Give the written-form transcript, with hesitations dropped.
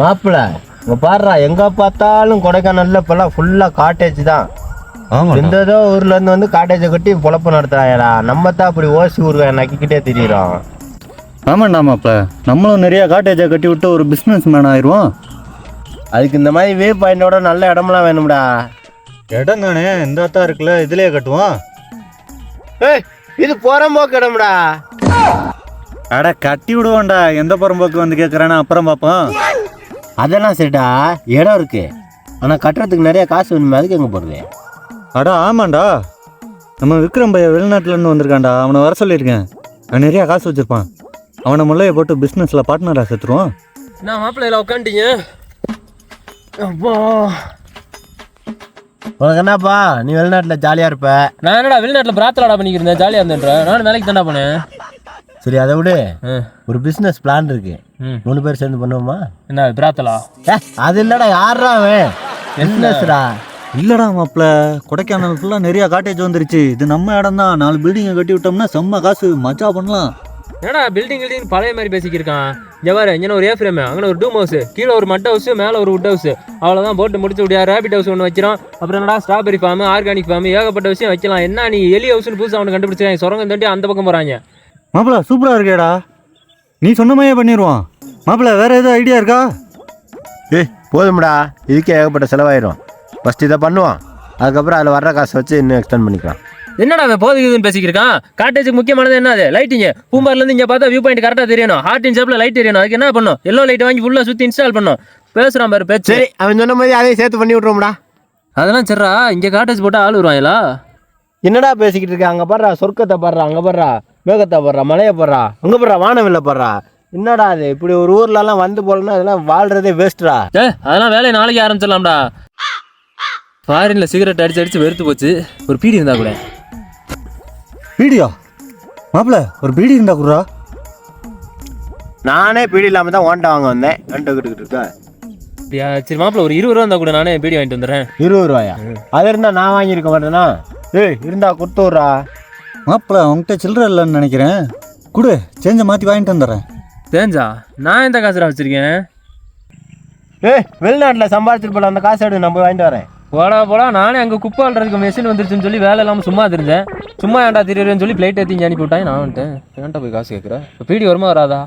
மாப்பிள்ள இங்க பாடுறா, எங்க பார்த்தாலும் கொடைக்கானல்ல இப்பெல்லாம் ஃபுல்லா காட்டேஜ் தான். எந்ததோ ஊர்ல இருந்து வந்து காட்டேஜை கட்டி பொழப்பு நடத்துறாங்கடா. நம்ம தான் அப்படி ஓசி ஊருவ நக்கிக்கிட்டே திரியிறோம். ஆமாண்டா மாப்பிள்ள, நம்மளும் நிறைய காட்டேஜை கட்டி விட்டு ஒரு பிஸ்னஸ் மேன் ஆயிடுவோம். அதுக்கு இந்த மாதிரி வியூ பாயிண்டோட நல்ல இடமெல்லாம் வேணும்டா. இடம் தானே இந்த தான் இருக்குல்ல, இதுலயே கட்டுவோம். ஏய், இது புறம்போக்கு இடம்டா. அட கட்டி விடுவோம்டா. எந்த புறம்போக்கு வந்து கேட்குறானா அப்புறம் பார்ப்போம். அதெல்லாம் சரிடா, இடம் இருக்கு. ஆனால் கட்டுறதுக்கு நிறைய காசு வேணுமே, அதுக்கு எங்கே போடுறது? அடா ஆமாண்டா, நம்ம விக்ரம் பையன் வெளிநாட்டிலேருந்து வந்திருக்கான்டா. அவனை வர சொல்லியிருக்கேன். அவன் நிறையா காசு வச்சுருப்பான். அவனை முல்லையை போட்டு பிஸ்னஸில் பார்ட்னராக சேர்த்துருவோம். நான் மாப்பிள்ளையில உட்காந்துட்டீங்க. அப்பா, உனக்கு என்னப்பா, நீ வெளிநாட்டில் ஜாலியாக இருப்ப. நான் என்னடா வெளிநாட்டில் பிராத்தலாடா பண்ணிக்கிறேன், ஜாலியாக இருந்தேன்ற. நானும் வேலைக்கு தாண்டா போனேன். சரி, அதை விடு. ஒரு பிஸ்னஸ் பிளான் இருக்கு. 3 பேர் சேர்ந்து பண்ணுவோமா? என்ன பிராத்தலா? அது இல்லடா, யாரா அவன்? பிஸ்னஸ்டா. இல்லைடா மாப்பிள்ள, கொடைக்கானல் ஃபுல்லாக நிறையா காட்டேஜ் வந்துருச்சு. இது நம்ம இடம் தான். 4 பில்டிங்கை கட்டி விட்டோம்னா செம்ம காசு, மஜா பண்ணலாம். என்னடா பில்டிங் பழைய மாதிரி பேசிக்கிருக்கான். இங்கே வேறு இங்கே ஒரு ஏஃப்ரேம், அங்கே ஒரு டூம் ஹவுஸ், கீழே ஒரு மட் ஹவுஸ், மேலே ஒரு வுட் ஹவுஸ். அவ்வளோதான் போட்டு முடிச்சு விடியா. ரேபிட் ஹவுஸ் ஒன்று வைக்கிறோம். அப்புறம் என்னடா ஸ்ட்ராபெரி ஃபார்ம், ஆர்கானிக் ஃபார்ம், ஏகப்பட்ட விஷயம் வைக்கலாம். என்ன நீ எலி ஹவுஸ்னு புதுசாக அவனு கண்டுபிடிச்சாங்க. சுரங்கம் தண்டி அந்த பக்கம் போகிறாங்க. மாப்பிள்ள சூப்பராக இருக்கேடா, நீ சொன்ன மாதிரியே பண்ணிடுவான். மாப்பிள்ள வேறு எதுவும் ஐடியா இருக்கா? ஏய் போதும்டா, இதுக்கே ஏகப்பட்ட செலவாயிரும். ஃபர்ஸ்ட் இதை பண்ணுவான், அதுக்கப்புறம் அதில் வர்ற காசை வச்சு இன்னும் எக்ஸ்டெண்ட் பண்ணிக்கலாம். என்னடா அவன் போதுக்குதுன்னு பேசிக்கிருக்கான். காட்டேஜுக்கு முக்கியமானது என்னது? லைட்டிங்க. பூம்பார்லேருந்து இங்கே பார்த்தா வியூ பாயிண்ட் கரெக்டாக தெரியணும். ஹார்ட் ஷேப்பில் லைட் தெரியணும். அதுக்கு என்ன பண்ணும்? எல்லோ லைட் வாங்கி ஃபுல்லாக சுற்றி இன்ஸ்டால் பண்ணும். பேசுகிறான் பாரு பேச்சு. சரி, அவன் சொன்ன மாதிரி அதையும் சேர்த்து பண்ணி விட்ருவோம்டா. அதெல்லாம் சரிடா. இங்கே காட்டேஜ் போட்டால் ஆள் வருவாங்களா? என்னடா பேசிக்கிட்டு இருக்க? அங்கே பாடுறா, சொர்க்கத்தை பாடுறா, அங்கே பாடுறா, மேகத்தை பாடுறா, மலையை பாடுறா, அங்கே பாடுறா, வானவில்லை பாடுறா. என்னடா அது? இப்படி ஒரு ஊர்லலாம் வந்து போகலன்னா அதெல்லாம் வாழ்றதே வேஸ்ட்ரா. அதெல்லாம் வேலையை நாளைக்கு ஆரம்பிச்சிடலாம்டா. ஃபாரினில் சிகரெட் அடிச்சு அடிச்சு வெறுத்து போச்சு. ஒரு பீடி இருந்தா கூட. பீடியா? மாப்பிள்ள ஒரு பீடி இருந்தா கூடா. நானே பீடி இல்லாமல் தான் ஓண்டை வாங்க வந்தேன். கண்டுக்கிட்டு இருக்கா? சரி மாப்பிள்ள, ஒரு 20 ரூபா இருந்தா கூட நானே பீடி வாங்கிட்டு வந்துடுறேன். 20 ரூபாயா? அது இருந்தால் நான் வாங்கியிருக்க மாட்டேனா? ஏய் இருந்தா கொடுத்து விட்றா. மாப்பிள்ள உங்ககிட்ட சில்லற இல்லைன்னு நினைக்கிறேன். கொடு, சேஞ்சை மாற்றி வாங்கிட்டு வந்துடுறேன். தேஞ்சா? நான் எந்த காசுடா வச்சிருக்கேன்? ஏய், வெளிநாட்டில் சம்பாதிச்சிட்டு போல, அந்த காசு எடு, நான் போய் வாங்கிட்டு வரேன். போடா, நானே அங்கே குப்பை அல்றதுக்கு மெஷின் வந்துருச்சுன்னு சொல்லி வேலை இல்லாமல் சும்மா தெரிஞ்சேன். சும்மா ஏன்டா திரியறேன்னு சொல்லி பிளைட் ஏற்றி இங்கே அனுப்பி விட்டாங்க. நான் வந்துட்டேன். ஏன்டா போய் காசு கேட்குறேன்? இப்போ பீடி வருமா வராதா?